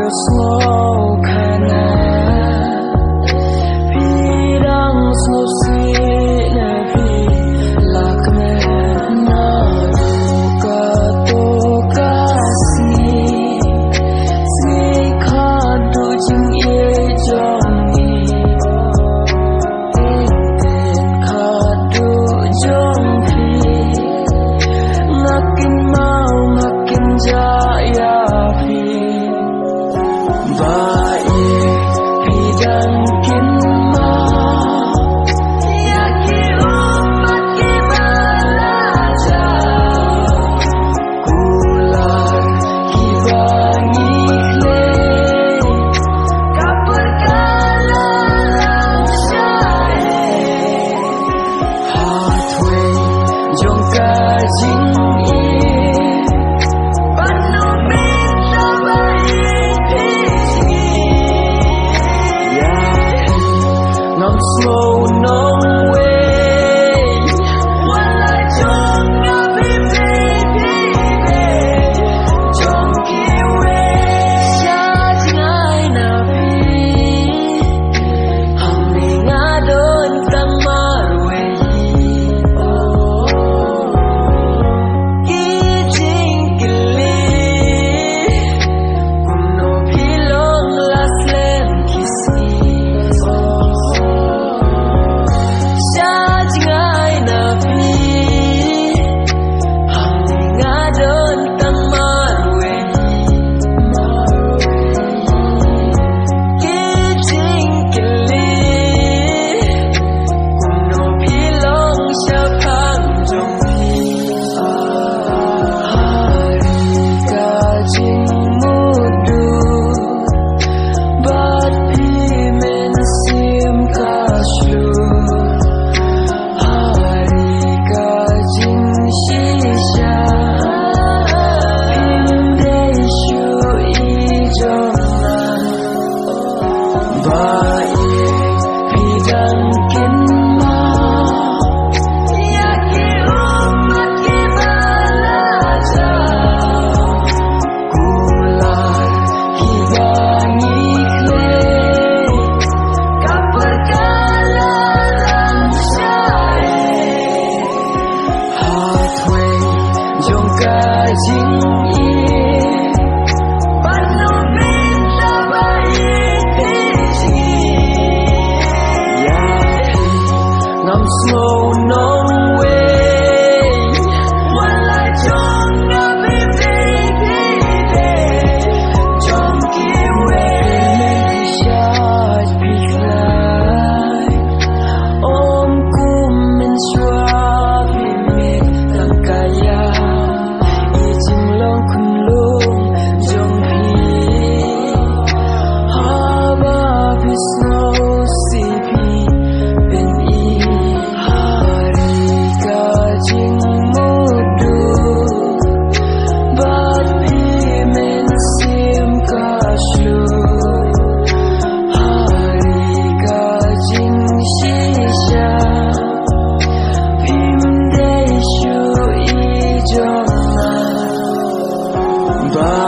slow kana pirang slow sweet nabi lakme na duka to kasi si khadu jing ye jong ni ten khadu jong phi ngakin mau ngakin jaya phi baik bidang kinma yaki umat kibalaja kular kibangi kle kapur kalalang syai hatwe jongka jing slow no way wala jong ngapi baby jong kiwe sya jingai nabi hamni ngadon tang marwe kijing kili kuno pilong laslem kisi slow no way wala jong ngapi baby jong kiwe shaj biklai om kum min swabi mit tang kaya ijing long kun lung jong pi haba bisno sipi ben i bye.